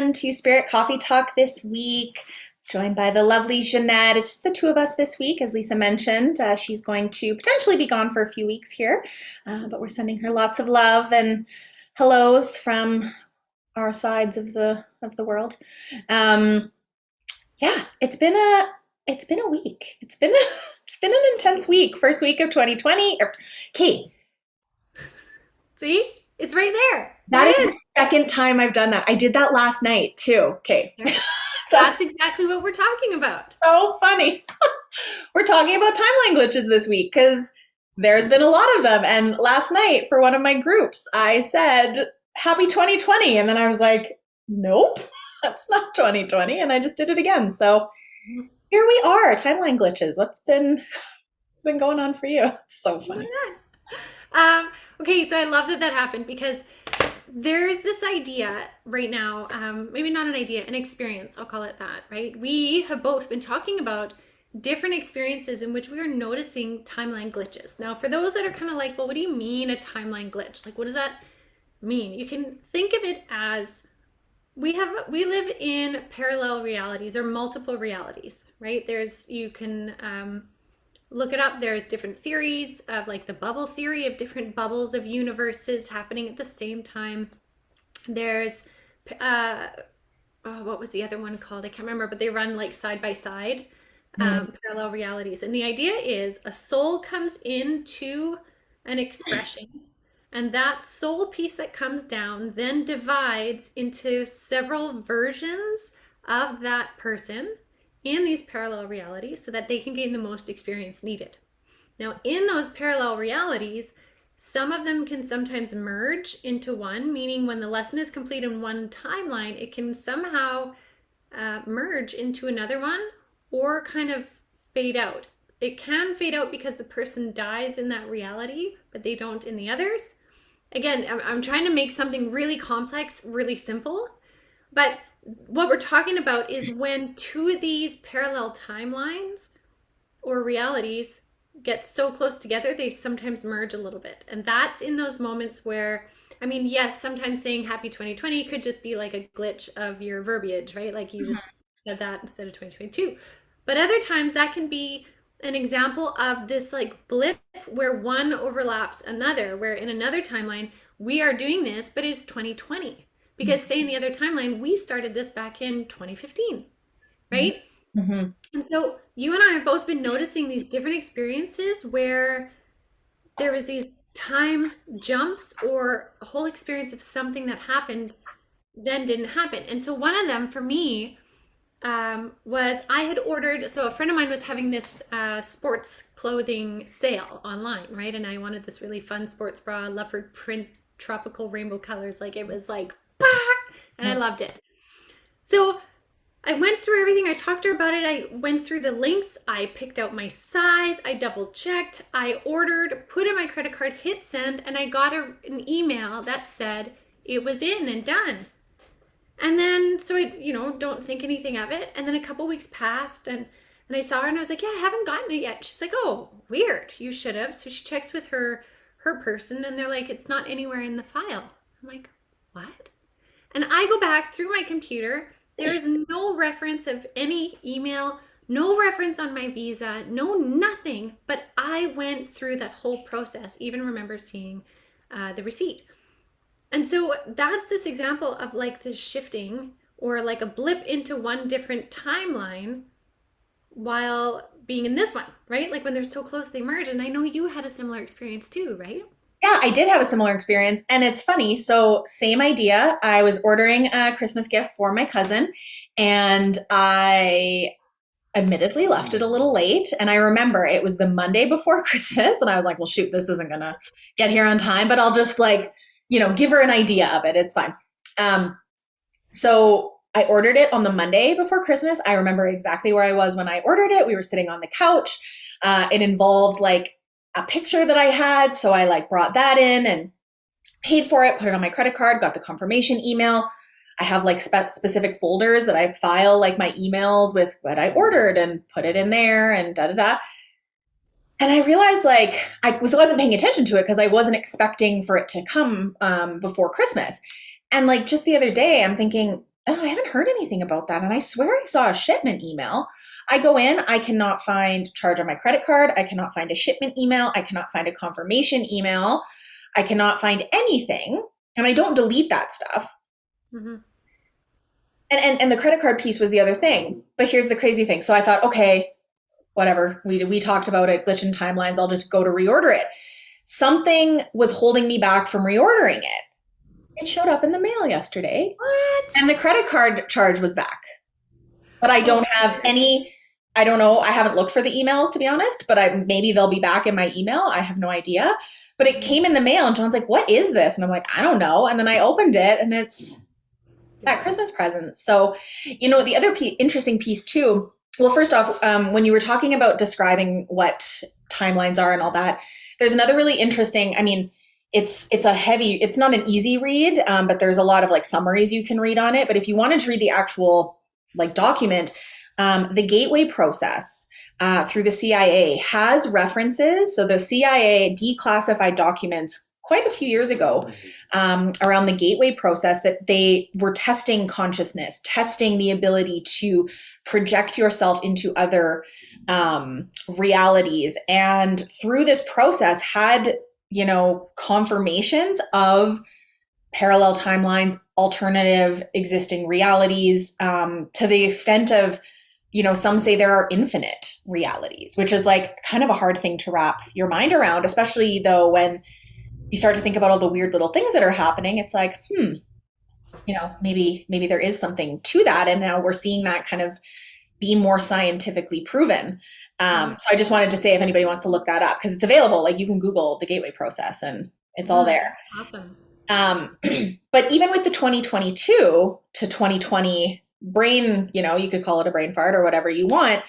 welcome to Spirit Coffee Talk this week. Joined by the lovely Ginette. It's just the two of us this week, as Lisa mentioned. She's going to potentially be gone for a few weeks here, but we're sending her lots of love and hellos from our sides of the world. Yeah, it's been a week. It's been an intense week. First week of 2020. Okay, See? It's right there. that is the second time I've done that. I did that last night too. Okay. That's exactly what we're talking about. So funny. We're talking about timeline glitches this week because there's been a lot of them. And last night for one of my groups, I said, happy 2020. And then I was like, nope, that's not 2020. And I just did it again. So here we are, timeline glitches. What's been going on for you? It's so funny. Okay, so I love that happened because there's this idea right now, maybe not an idea, an experience, I'll call it that, right? We have both been talking about different experiences in which we are noticing timeline glitches. Now, for those that are kind of like, well, what do you mean a timeline glitch? Like, what does that mean? You can think of it as we live in parallel realities or multiple realities, right? You can look it up. There's different theories of like the bubble theory of different bubbles of universes happening at the same time. There's, what was the other one called? I can't remember, but they run like side by side, parallel realities. And the idea is a soul comes into an expression, and that soul piece that comes down then divides into several versions of that person in these parallel realities so that they can gain the most experience needed. Now, in those parallel realities, some of them can sometimes merge into one, meaning when the lesson is complete in one timeline, it can somehow merge into another one or kind of fade out. It can fade out because the person dies in that reality, but they don't in the others. Again, I'm trying to make something really complex, really simple, but what we're talking about is when two of these parallel timelines or realities get so close together, they sometimes merge a little bit. And that's in those moments where, I mean, yes, sometimes saying happy 2020 could just be like a glitch of your verbiage, right? Like you just said that instead of 2022. But other times that can be an example of this like blip where one overlaps another, where in another timeline, we are doing this, but it's 2020. Because say in the other timeline, we started this back in 2015, right? Mm-hmm. And so you and I have both been noticing these different experiences where there was these time jumps or a whole experience of something that happened then didn't happen. And so one of them for me was I had ordered, so a friend of mine was having this sports clothing sale online, right? And I wanted this really fun sports bra, leopard print, tropical rainbow colors. Like it was like, and I loved it. So I went through everything. I talked to her about it. I went through the links. I picked out my size. I double checked. I ordered, put in my credit card, hit send, and I got an email that said it was in and done. And then, so I, don't think anything of it. And then a couple weeks passed and I saw her and I was like, yeah, I haven't gotten it yet. She's like, oh, weird. You should have. So she checks with her person and they're like, it's not anywhere in the file. I'm like, what? And I go back through my computer. There is no reference of any email, no reference on my visa, no nothing. But I went through that whole process, even remember seeing the receipt. And so that's this example of like this shifting or like a blip into one different timeline while being in this one, right? Like when they're so close, they merge. And I know you had a similar experience too, right? Yeah, I did have a similar experience. And it's funny. So same idea. I was ordering a Christmas gift for my cousin and I admittedly left it a little late. And I remember it was the Monday before Christmas. And I was like, well, shoot, this isn't going to get here on time, but I'll just like, give her an idea of it. It's fine. So I ordered it on the Monday before Christmas. I remember exactly where I was when I ordered it. We were sitting on the couch. It involved like a picture that I had. So I like brought that in and paid for it, put it on my credit card, got the confirmation email. I have like specific folders that I file like my emails with what I ordered and put it in there and da da da. And I realized like I wasn't paying attention to it because I wasn't expecting for it to come before Christmas. And like just the other day, I'm thinking oh, I haven't heard anything about that. And I swear I saw a shipment email. I go in, I cannot find charge on my credit card. I cannot find a shipment email. I cannot find a confirmation email. I cannot find anything. And I don't delete that stuff. Mm-hmm. And the credit card piece was the other thing. But here's the crazy thing. So I thought, okay, whatever. We talked about it, glitch in timelines. I'll just go to reorder it. Something was holding me back from reordering it. It showed up in the mail yesterday. What? And the credit card charge was back. But I don't have any, I don't know. I haven't looked for the emails, to be honest, but maybe they'll be back in my email. I have no idea. But it came in the mail and John's like, what is this? And I'm like, I don't know. And then I opened it and it's that Christmas present. So, the other interesting piece too, well, first off, when you were talking about describing what timelines are and all that, there's another really interesting, I mean, it's not an easy read, but there's a lot of like summaries you can read on it. But if you wanted to read the actual like document, the gateway process through the CIA has references. So the CIA declassified documents quite a few years ago around the gateway process that they were testing consciousness, testing the ability to project yourself into other realities. And through this process had, confirmations of parallel timelines, alternative existing realities, to the extent of, some say there are infinite realities, which is like kind of a hard thing to wrap your mind around, especially though when you start to think about all the weird little things that are happening. It's like, maybe there is something to that. And now we're seeing that kind of be more scientifically proven. So I just wanted to say, if anybody wants to look that up, because it's available, like you can Google the gateway process and it's all there. Awesome. But even with the 2022 to 2020 brain, you could call it a brain fart or whatever you want,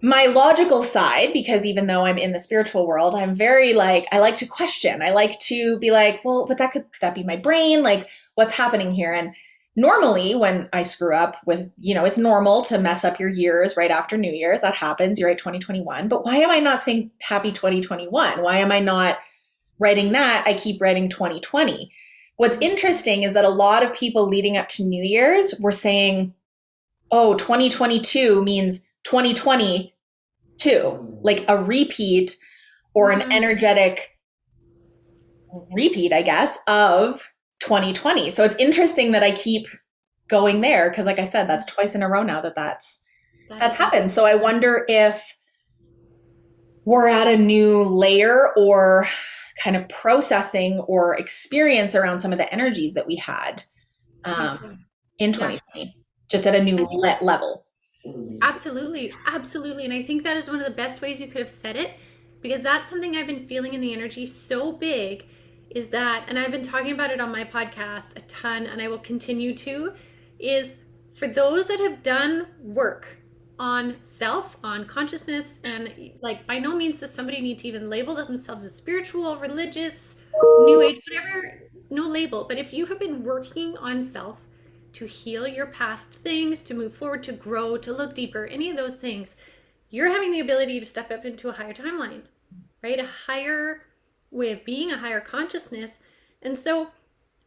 my logical side, because even though I'm in the spiritual world, I'm very I like to question. I like to be like, well, but could that be my brain? Like, what's happening here? And normally when I screw up with, it's normal to mess up your years right after New Year's. That happens. You're right, 2021. But why am I not saying happy 2021? Why am I not writing that? I keep writing 2020. What's interesting is that a lot of people leading up to New Year's were saying, oh, 2022 means 2022, like a repeat or an energetic repeat, I guess, of 2020. So it's interesting that I keep going there because, like I said, that's twice in a row now that's happened. So I wonder if we're at a new layer or kind of processing or experience around some of the energies that we had in 2020, just at a new level. Absolutely. Absolutely. And I think that is one of the best ways you could have said it, because that's something I've been feeling in the energy so big is that, and I've been talking about it on my podcast a ton, and I will continue to, is for those that have done work on self, on consciousness, and like by no means does somebody need to even label themselves as spiritual, religious, new age, whatever, no label. But if you have been working on self, to heal your past things, to move forward, to grow, to look deeper, any of those things, you're having the ability to step up into a higher timeline, right? A higher way of being, a higher consciousness. And so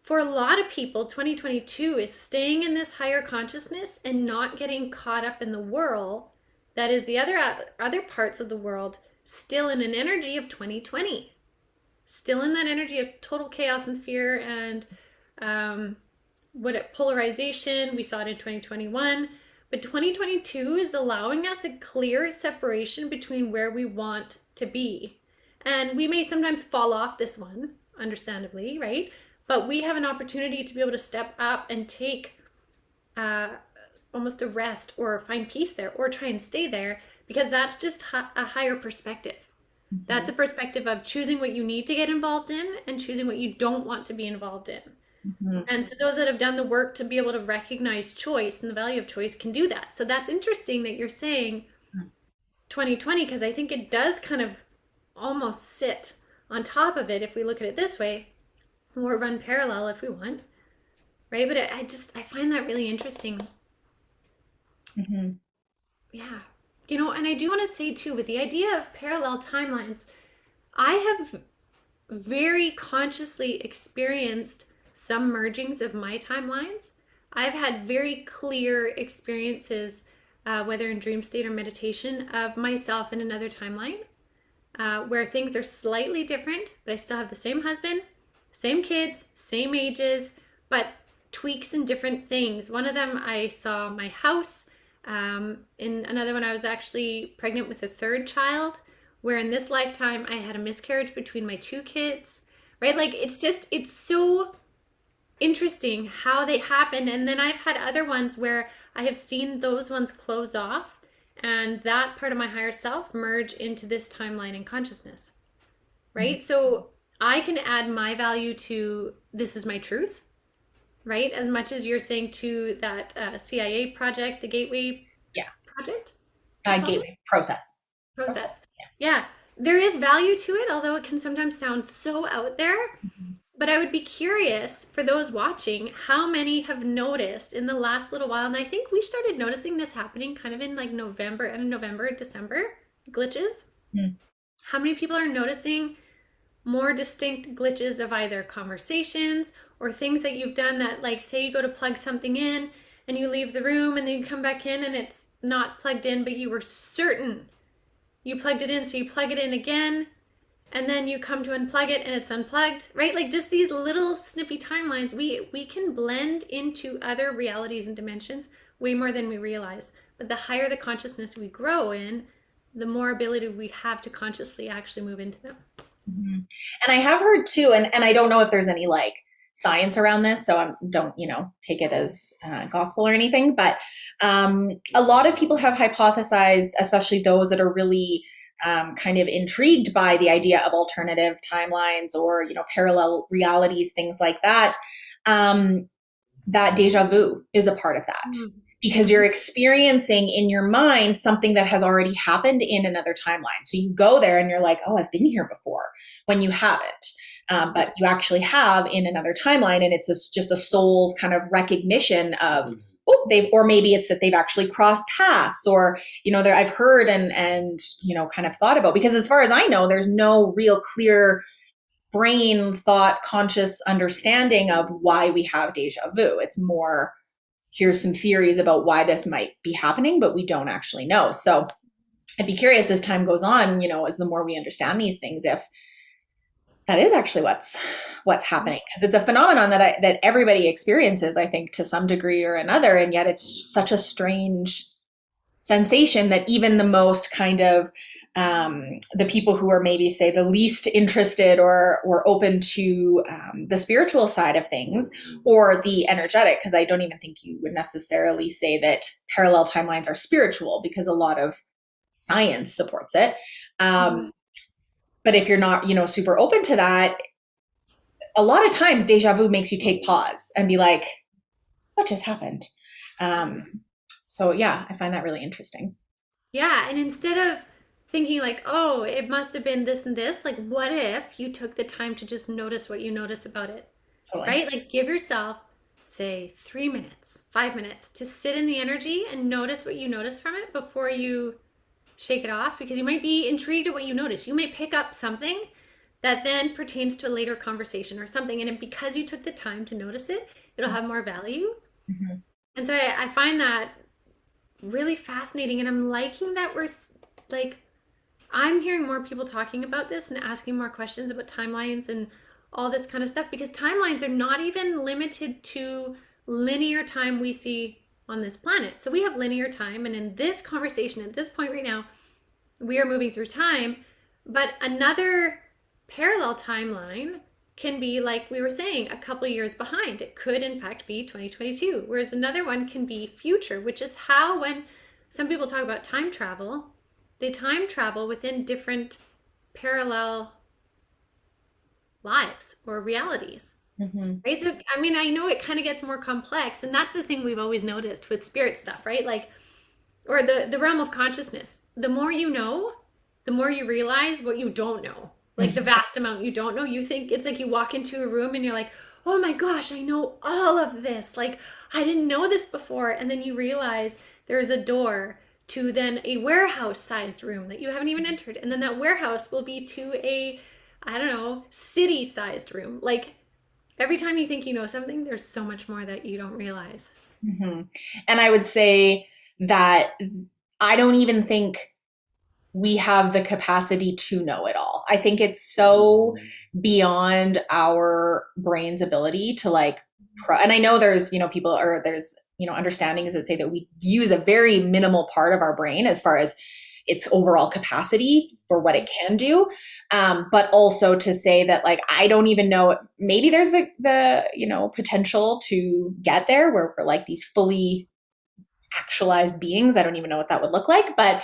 for a lot of people, 2022 is staying in this higher consciousness and not getting caught up in the whirl that is the other parts of the world, still in an energy of 2020, still in that energy of total chaos and fear and polarization. We saw it in 2021, but 2022 is allowing us a clear separation between where we want to be. And we may sometimes fall off this one, understandably, right? But we have an opportunity to be able to step up and take almost a rest or find peace there or try and stay there, because that's just a higher perspective. Mm-hmm. That's a perspective of choosing what you need to get involved in and choosing what you don't want to be involved in. Mm-hmm. And so those that have done the work to be able to recognize choice and the value of choice can do that. So that's interesting that you're saying 2020, because I think it does kind of almost sit on top of it if we look at it this way, or run parallel if we want, right? But I find that really interesting. Mm-hmm. Yeah. And I do want to say too, with the idea of parallel timelines, I have very consciously experienced some mergings of my timelines I've had very clear experiences, whether in dream state or meditation, of myself in another timeline, where things are slightly different, but I still have the same husband, same kids, same ages, but tweaks in different things. One of them, I saw my house. In another one, I was actually pregnant with a third child, where in this lifetime, I had a miscarriage between my two kids, right? Like, it's so interesting how they happen. And then I've had other ones where I have seen those ones close off and that part of my higher self merge into this timeline and consciousness, right? So I can add my value to this is my truth, right? As much as you're saying to that CIA project, the Gateway Yeah. project, Gateway process. Yeah, there is value to it, although it can sometimes sound so out there. Mm-hmm. But I would be curious for those watching, how many have noticed in the last little while, and I think we started noticing this happening kind of in like November, December, glitches. Mm. How many people are noticing more distinct glitches of either conversations or things that you've done that, like, say you go to plug something in and you leave the room and then you come back in and it's not plugged in, but you were certain you plugged it in, so you plug it in again, and then you come to unplug it and it's unplugged, right? Like, just these little snippy timelines, we can blend into other realities and dimensions way more than we realize. But the higher the consciousness we grow in, the more ability we have to consciously actually move into them. Mm-hmm. And I have heard too, and I don't know if there's any like science around this, so don't take it as gospel or anything, but a lot of people have hypothesized, especially those that are really kind of intrigued by the idea of alternative timelines or parallel realities, things like that, that deja vu is a part of that. Mm-hmm. Because you're experiencing in your mind something that has already happened in another timeline. So you go there and you're like, oh, I've been here before, when you haven't. But you actually have in another timeline, and it's just a soul's kind of recognition of, or maybe it's that they've actually crossed paths, or I've heard and kind of thought about, because as far as I know, there's no real clear brain thought conscious understanding of why we have deja vu. It's more, here's some theories about why this might be happening, but we don't actually know. So I'd be curious as time goes on, as the more we understand these things, if that is actually what's happening, because it's a phenomenon that everybody experiences, I think, to some degree or another, and yet it's such a strange sensation that even the most kind of the people who are maybe, say, the least interested or open to the spiritual side of things or the energetic, because I don't even think you would necessarily say that parallel timelines are spiritual, because a lot of science supports it. But if you're not, super open to that, a lot of times deja vu makes you take pause and be like, what just happened? So yeah, I find that really interesting. Yeah. And instead of thinking like, oh, it must have been this and this, like, what if you took the time to just notice what you notice about it? Totally. Right? Like, give yourself, say, 3 minutes, 5 minutes to sit in the energy and notice what you notice from it before you shake it off, because you might be intrigued at what you notice. You may pick up something that then pertains to a later conversation or something, and because you took the time to notice it, it'll have more value. Mm-hmm. And so I find that really fascinating, and I'm liking that we're like, I'm hearing more people talking about this and asking more questions about timelines and all this kind of stuff, because timelines are not even limited to linear time we see on this planet. So we have linear time, and in this conversation at this point right now, we are moving through time, but another parallel timeline can be, like we were saying, a couple of years behind. It could in fact be 2022, whereas another one can be future, which is how, when some people talk about time travel, they time travel within different parallel lives or realities. Mm-hmm. Right? So, I mean, I know it kind of gets more complex, and that's the thing we've always noticed with spirit stuff, right? Like, or the realm of consciousness. The more you know, the more you realize what you don't know. Like, the vast amount you don't know. You think it's like you walk into a room and you're like, oh my gosh, I know all of this. Like, I didn't know this before. And then you realize there's a door to then a warehouse-sized room that you haven't even entered. And then that warehouse will be to a, I don't know, city-sized room. Like, every time you think you know something, there's so much more that you don't realize. Mhm. And I would say that I don't even think we have the capacity to know it all. I think it's so beyond our brain's ability to like, and I know there's, people, or there's, understandings that say that we use a very minimal part of our brain as far as its overall capacity for what it can do. But also to say that like, I don't even know, maybe there's the potential to get there where we're like these fully actualized beings. I don't even know what that would look like, but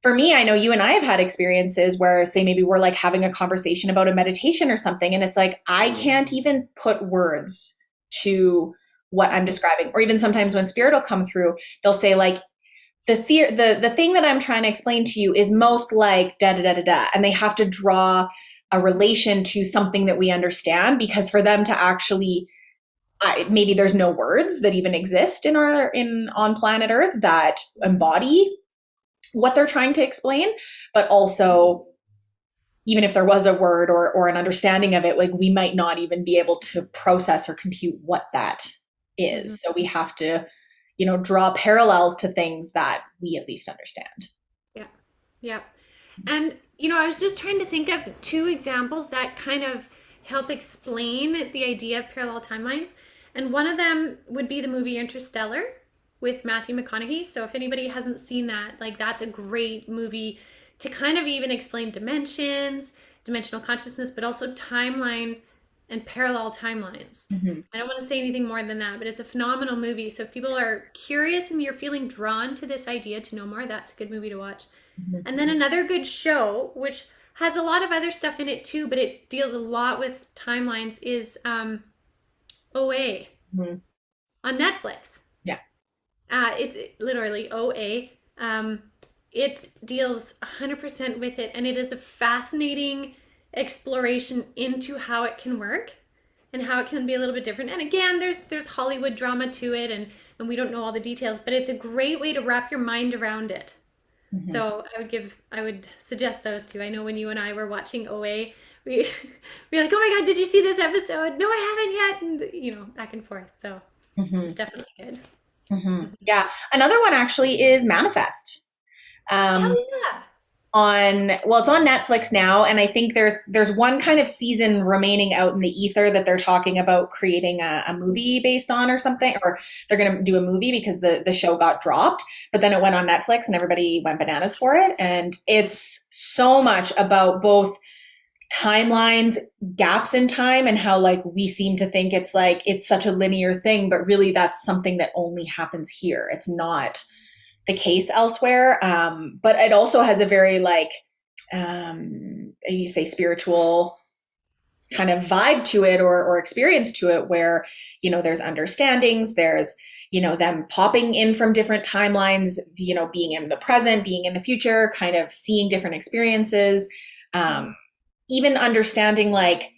for me, I know you and I have had experiences where, say, maybe we're like having a conversation about a meditation or something, and it's like, I can't even put words to what I'm describing. Or even sometimes when spirit will come through, they'll say, like, the thing that I'm trying to explain to you is most like da da da da da. And they have to draw a relation to something that we understand, because for them to actually maybe there's no words that even exist on planet Earth that embody what they're trying to explain, but also even if there was a word or an understanding of it, like we might not even be able to process or compute what that is. So we have to, draw parallels to things that we at least understand. Yeah. Yeah. And, I was just trying to think of two examples that kind of help explain the idea of parallel timelines. And one of them would be the movie Interstellar with Matthew McConaughey. So if anybody hasn't seen that, like that's a great movie to kind of even explain dimensions, dimensional consciousness, but also timeline and parallel timelines. Mm-hmm. I don't want to say anything more than that, but it's a phenomenal movie. So if people are curious and you're feeling drawn to this idea to know more, that's a good movie to watch. Mm-hmm. And then another good show, which has a lot of other stuff in it too, but it deals a lot with timelines, is OA Mm-hmm. on Netflix. Yeah. It's literally OA. It deals 100% with it, and it is a fascinating exploration into how it can work and how it can be a little bit different. And again, there's Hollywood drama to it, and we don't know all the details, but it's a great way to wrap your mind around it. Mm-hmm. So I would suggest those two. I know when you and I were watching OA, we were like, oh my God, did you see this episode? No, I haven't yet. And, back and forth. So Mm-hmm. it's definitely good. Mm-hmm. Yeah. Another one actually is Manifest. Hell Um, yeah. it's on Netflix now, and I think there's one kind of season remaining out in the ether that they're talking about creating a movie based on or something, or they're going to do a movie because the show got dropped, but then it went on Netflix and everybody went bananas for it. And it's so much about both timelines, gaps in time, and how like we seem to think it's like it's such a linear thing, but really that's something that only happens here. It's not the case elsewhere. But it also has a very like you say spiritual kind of vibe to it, or experience to it, where there's understandings, there's them popping in from different timelines, being in the present, being in the future, kind of seeing different experiences, even understanding like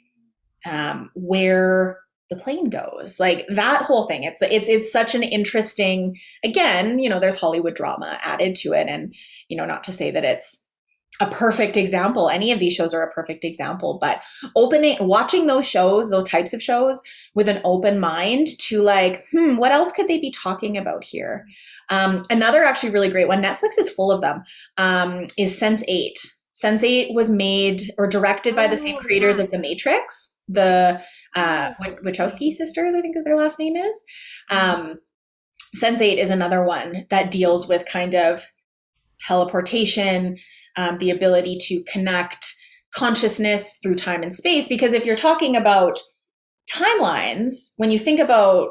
where the plane goes, like that whole thing. It's such an interesting, again, there's Hollywood drama added to it, and not to say that it's a perfect example. Any of these shows are a perfect example, but watching those shows, those types of shows, with an open mind to like, what else could they be talking about here? Another actually really great one, Netflix is full of them, is Sense8. Sense8 was made or directed by the same creators of The Matrix, the Wachowski sisters, I think that their last name is. Sense8 is another one that deals with kind of teleportation, the ability to connect consciousness through time and space. Because if you're talking about timelines, when you think about,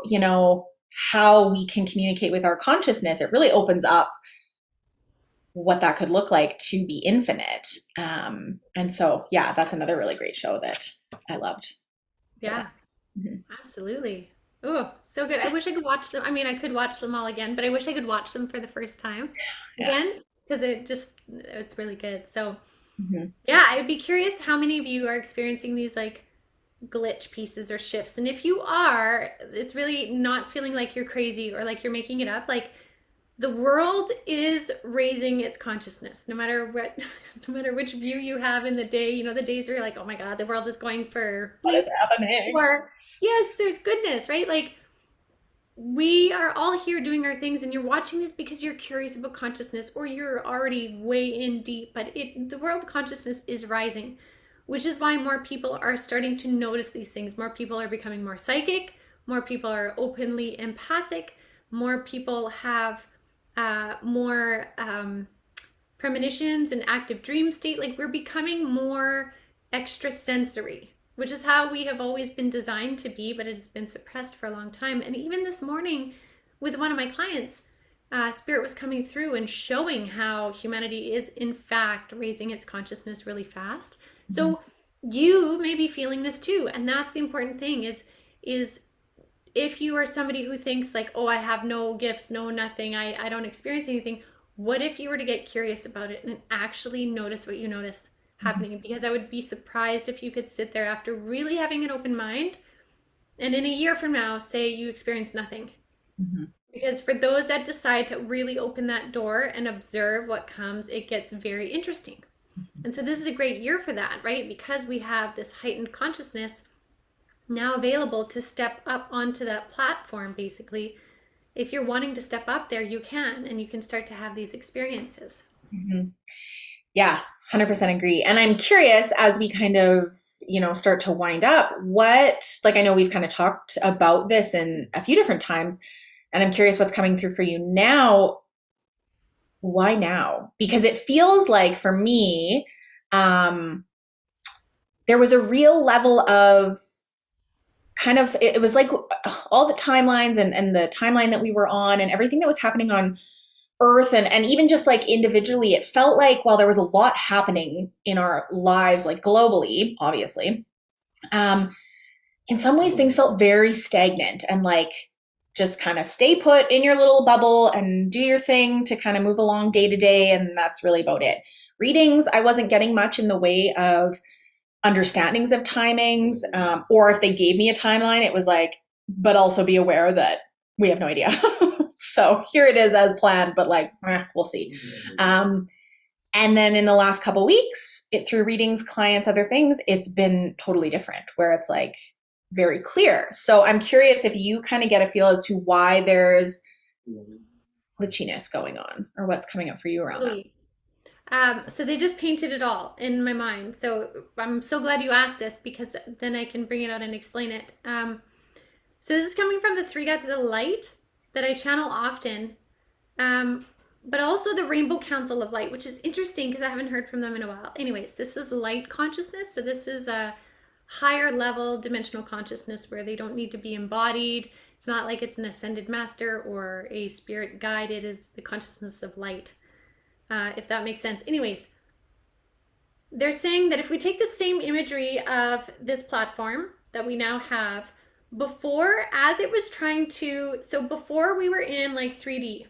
how we can communicate with our consciousness, it really opens up what that could look like to be infinite. And so, yeah, that's another really great show that I loved. Yeah, Mm-hmm. absolutely. Oh, so good. I wish I could watch them. I mean, I could watch them all again, but I wish I could watch them for the first time Yeah. again, because it's really good. So, Mm-hmm. yeah, I'd be curious how many of you are experiencing these like glitch pieces or shifts. And if you are, it's really not feeling like you're crazy or like you're making it up. Like the world is raising its consciousness, no matter what, no matter which view you have in the day. The days where you're like, oh my God, the world is going for What is happening? or yes, there's goodness, right? Like we are all here doing our things, and you're watching this because you're curious about consciousness, or you're already way in deep, but the world of consciousness is rising, which is why more people are starting to notice these things. More people are becoming more psychic, more people are openly empathic, more people have more premonitions and active dream state. Like, we're becoming more extrasensory, which is how we have always been designed to be, but it has been suppressed for a long time. And even this morning with one of my clients, Spirit was coming through and showing how humanity is in fact raising its consciousness really fast. Mm-hmm. So you may be feeling this too. And that's the important thing is if you are somebody who thinks like, oh, I have no gifts, no nothing, I don't experience anything, what if you were to get curious about it and actually notice what you notice happening? Mm-hmm. Because I would be surprised if you could sit there after really having an open mind and in a year from now say you experienced nothing. Mm-hmm. Because for those that decide to really open that door and observe what comes, it gets very interesting. Mm-hmm. And so this is a great year for that, right? Because we have this heightened consciousness now available to step up onto that platform. Basically, if you're wanting to step up there, you can, and you can start to have these experiences. Mm-hmm. Yeah, 100% agree. And I'm curious, as we kind of, start to wind up, I know we've kind of talked about this in a few different times, and I'm curious what's coming through for you now. Why now? Because it feels like for me, there was a real level of it was like all the timelines and the timeline that we were on and everything that was happening on Earth and even just like individually, it felt like while there was a lot happening in our lives, like globally, obviously, in some ways things felt very stagnant and like just kind of stay put in your little bubble and do your thing to kind of move along day to day. And that's really about it. Readings, I wasn't getting much in the way of understandings of timings, or if they gave me a timeline, it was like, but also be aware that we have no idea. So here it is as planned, but like, we'll see. And then in the last couple of weeks, through readings, clients, other things, it's been totally different where it's like very clear. So I'm curious if you kind of get a feel as to why there's glitchiness going on or what's coming up for you around that. So they just painted it all in my mind. So I'm so glad you asked this because then I can bring it out and explain it. So this is coming from the three gods of light that I channel often, but also the Rainbow Council of Light, which is interesting because I haven't heard from them in a while. Anyways, this is light consciousness. So this is a higher level dimensional consciousness where they don't need to be embodied. It's not like it's an ascended master or a spirit guide. It is the consciousness of light. If that makes sense. Anyways, they're saying that if we take the same imagery of this platform that we now have, before, as it was trying to, so before we were in like 3D,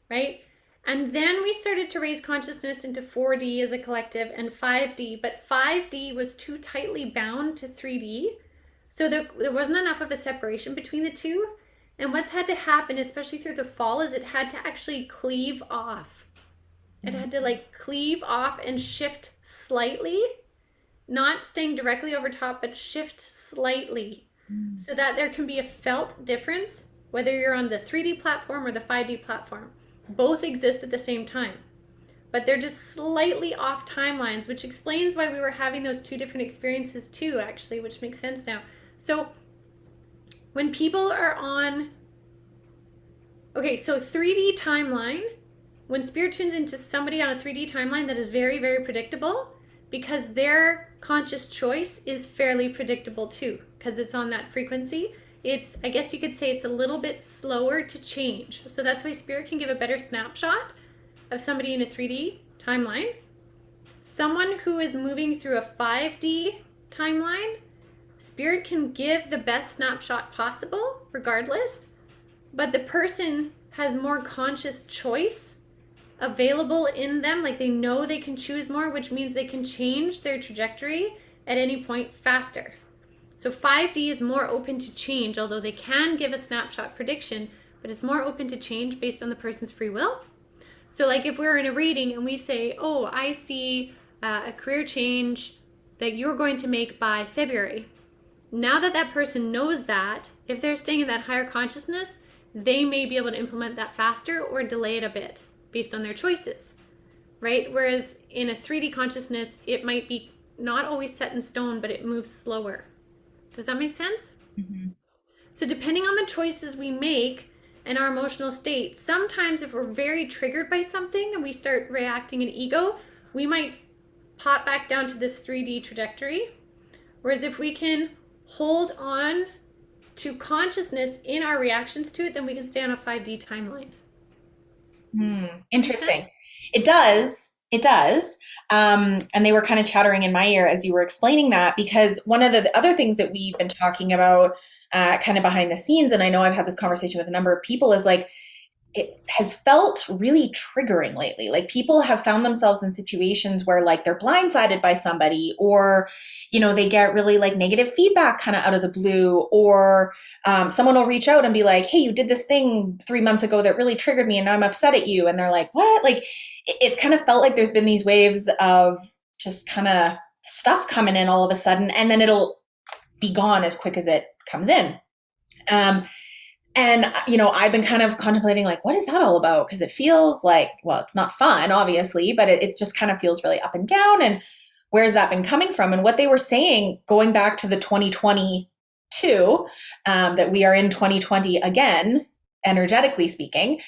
right? And then we started to raise consciousness into 4D as a collective and 5D, but 5D was too tightly bound to 3D. So there wasn't enough of a separation between the two. And what's had to happen, especially through the fall, is it had to actually cleave off. It had to like cleave off and shift slightly, not staying directly over top, but shift slightly so that there can be a felt difference, whether you're on the 3D platform or the 5D platform. Both exist at the same time, but they're just slightly off timelines, which explains why we were having those two different experiences too, actually, which makes sense now. So when people are on, okay, so 3D timeline, when Spirit tunes into somebody on a 3D timeline, that is very, very predictable because their conscious choice is fairly predictable too, because it's on that frequency. It's, I guess you could say it's a little bit slower to change. So that's why Spirit can give a better snapshot of somebody in a 3D timeline. Someone who is moving through a 5D timeline, Spirit can give the best snapshot possible regardless, but the person has more conscious choice available in them, like they know they can choose more, which means they can change their trajectory at any point faster. So 5D is more open to change, although they can give a snapshot prediction, but it's more open to change based on the person's free will. So like if we're in a reading and we say, oh, I see a career change that you're going to make by February. Now that that person knows that, if they're staying in that higher consciousness, they may be able to implement that faster or delay it a bit based on their choices, right? Whereas in a 3D consciousness, it might be not always set in stone, but it moves slower. Does that make sense? Mm-hmm. So depending on the choices we make and our emotional state, sometimes if we're very triggered by something and we start reacting in ego, we might pop back down to this 3D trajectory. Whereas if we can hold on to consciousness in our reactions to it, then we can stay on a 5D timeline. Interesting. It does. It does. And they were kind of chattering in my ear as you were explaining that, because one of the other things that we've been talking about kind of behind the scenes, and I know I've had this conversation with a number of people, is like, it has felt really triggering lately. Like people have found themselves in situations where like they're blindsided by somebody, or, you know, they get really like negative feedback kind of out of the blue, or someone will reach out and be like, hey, you did this thing 3 months ago that really triggered me and now I'm upset at you. And they're like, what? Like it's kind of felt like there's been these waves of just kind of stuff coming in all of a sudden, and then it'll be gone as quick as it comes in. And, you know, I've been kind of contemplating, like, what is that all about? Because it feels like, well, it's not fun, obviously, but it just kind of feels really up and down. And where's that been coming from? And what they were saying, going back to the 2022, that we are in 2020 again, energetically speaking,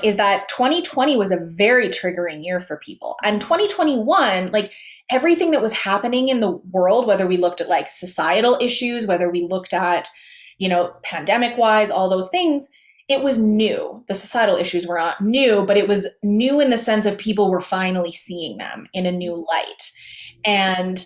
is that 2020 was a very triggering year for people. And 2021, like everything that was happening in the world, whether we looked at like societal issues, whether we looked at, you know, pandemic wise, all those things, it was new. The societal issues were not new, but it was new in the sense of people were finally seeing them in a new light. And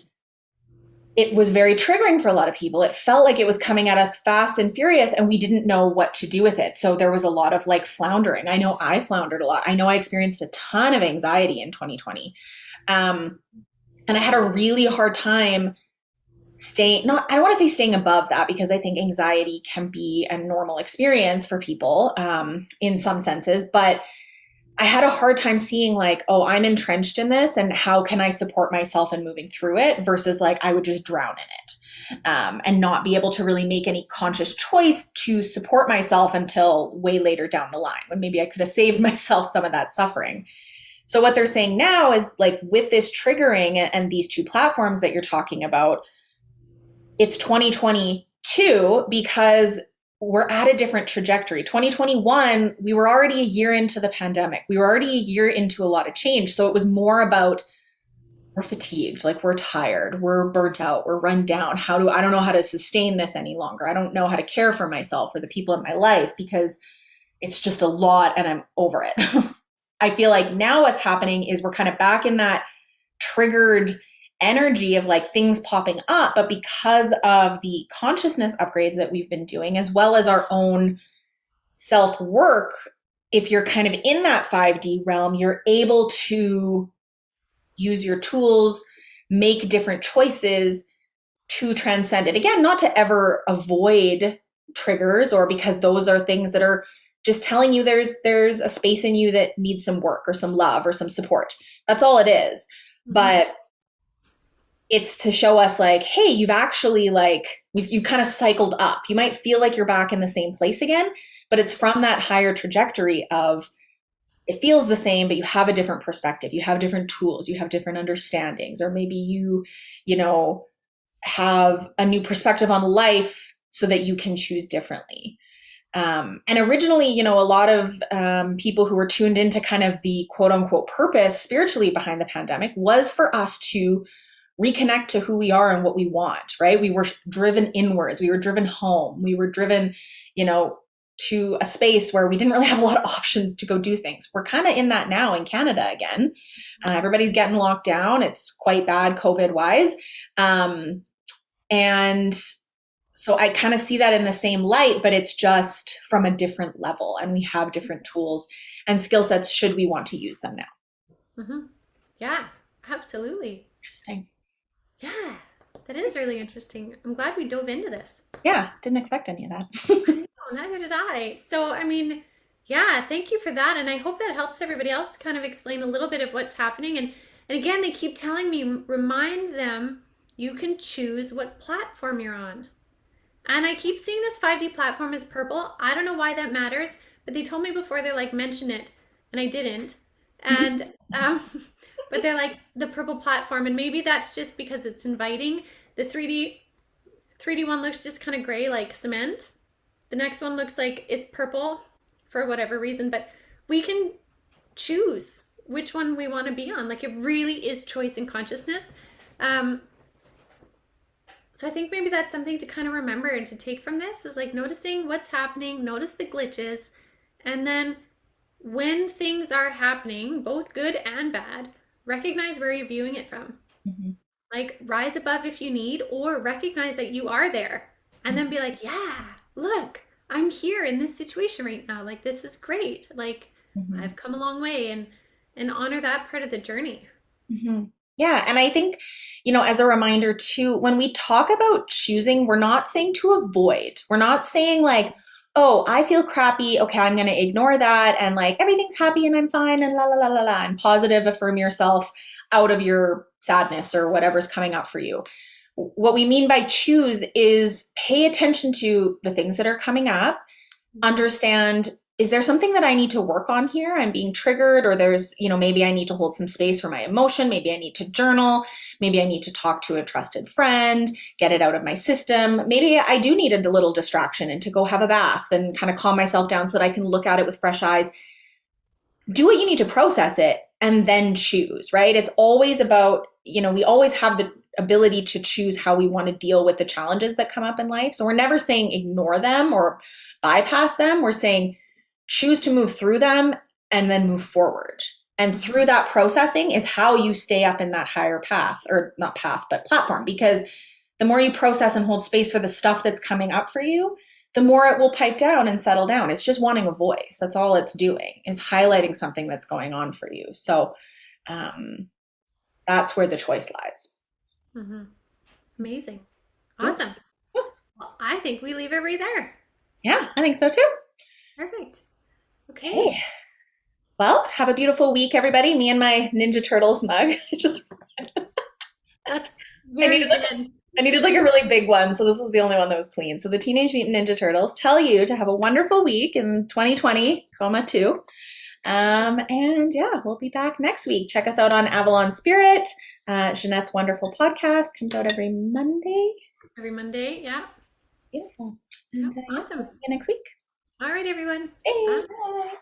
it was very triggering for a lot of people. It felt like it was coming at us fast and furious, and we didn't know what to do with it. So there was a lot of like floundering. I know I floundered a lot. I know I experienced a ton of anxiety in 2020. And I had a really hard time I don't want to say staying above that, because I think anxiety can be a normal experience for people in some senses, but I had a hard time seeing like, oh, I'm entrenched in this and how can I support myself in moving through it, versus like I would just drown in it and not be able to really make any conscious choice to support myself until way later down the line, when maybe I could have saved myself some of that suffering. So what they're saying now is like, with this triggering and these two platforms that you're talking about, it's 2022 because we're at a different trajectory. 2021, we were already a year into the pandemic. We were already a year into a lot of change. So it was more about, we're fatigued, like we're tired, we're burnt out, we're run down. I don't know how to sustain this any longer. I don't know how to care for myself or the people in my life because it's just a lot and I'm over it. I feel like now what's happening is we're kind of back in that triggered energy of like things popping up, but because of the consciousness upgrades that we've been doing, as well as our own self work, if you're kind of in that 5D realm, you're able to use your tools, make different choices to transcend it. Again, not to ever avoid triggers, or because those are things that are just telling you there's a space in you that needs some work or some love or some support. That's all it is. Mm-hmm. But it's to show us like, hey, you've actually like, you've kind of cycled up. You might feel like you're back in the same place again, but it's from that higher trajectory of, it feels the same, but you have a different perspective. You have different tools, you have different understandings, or maybe you know, have a new perspective on life so that you can choose differently. And originally, you know, a lot of people who were tuned into kind of the quote unquote purpose spiritually behind the pandemic was for us to reconnect to who we are and what we want, right? We were driven inwards. We were driven home. We were driven, you know, to a space where we didn't really have a lot of options to go do things. We're kind of in that now in Canada again. Everybody's getting locked down. It's quite bad COVID wise. And so I kind of see that in the same light, but it's just from a different level, and we have different tools and skill sets should we want to use them now. Mm-hmm. Yeah, absolutely. Interesting. Yeah, that is really interesting. I'm glad we dove into this. Yeah, didn't expect any of that. No, neither did I. So, I mean, yeah, thank you for that. And I hope that helps everybody else kind of explain a little bit of what's happening. And again, they keep telling me, remind them you can choose what platform you're on. And I keep seeing this 5D platform as purple. I don't know why that matters, but they told me before, they're like, mention it, and I didn't. And but they're like the purple platform, and maybe that's just because it's inviting. The 3D one looks just kind of gray like cement. The next one looks like it's purple for whatever reason, but we can choose which one we want to be on. Like it really is choice and consciousness. Um, so I think maybe that's something to kind of remember and to take from this is like noticing what's happening, notice the glitches, and then when things are happening, both good and bad, recognize where you're viewing it from. Mm-hmm. Like rise above if you need, or recognize that you are there and then be like, yeah, look, I'm here in this situation right now. Like this is great. Like Mm-hmm. I've come a long way, and honor that part of the journey. Mm-hmm. Yeah. And I think, as a reminder too, when we talk about choosing, we're not saying to avoid. We're not saying like, oh, I feel crappy. Okay, I'm going to ignore that. And like everything's happy and I'm fine and la, la, la, la, la. And positive, affirm yourself out of your sadness or whatever's coming up for you. What we mean by choose is pay attention to the things that are coming up, understand, is there something that I need to work on here? I'm being triggered, or there's, maybe I need to hold some space for my emotion. Maybe I need to journal. Maybe I need to talk to a trusted friend, get it out of my system. Maybe I do need a little distraction and to go have a bath and kind of calm myself down so that I can look at it with fresh eyes. Do what you need to process it and then choose, right? It's always about, we always have the ability to choose how we want to deal with the challenges that come up in life. So we're never saying ignore them or bypass them. We're saying choose to move through them and then move forward. And through that processing is how you stay up in that higher path, or not path, but platform. Because the more you process and hold space for the stuff that's coming up for you, the more it will pipe down and settle down. It's just wanting a voice. That's all it's doing, is highlighting something that's going on for you. So that's where the choice lies. Mm-hmm. Amazing. Awesome. Yeah. Well, I think we leave it right there. Yeah, I think so too. Perfect. Okay. Well, have a beautiful week, everybody. Me and my Ninja Turtles mug. That's very good. I needed like a really big one, so this was the only one that was clean. So the Teenage Mutant Ninja Turtles tell you to have a wonderful week in 2020, (2). And yeah, we'll be back next week. Check us out on Avalon Spirit. Ginette's wonderful podcast comes out every Monday. Every Monday, yeah. Beautiful. And awesome. we'll see you next week. All right, everyone. Hey, Bye. bye.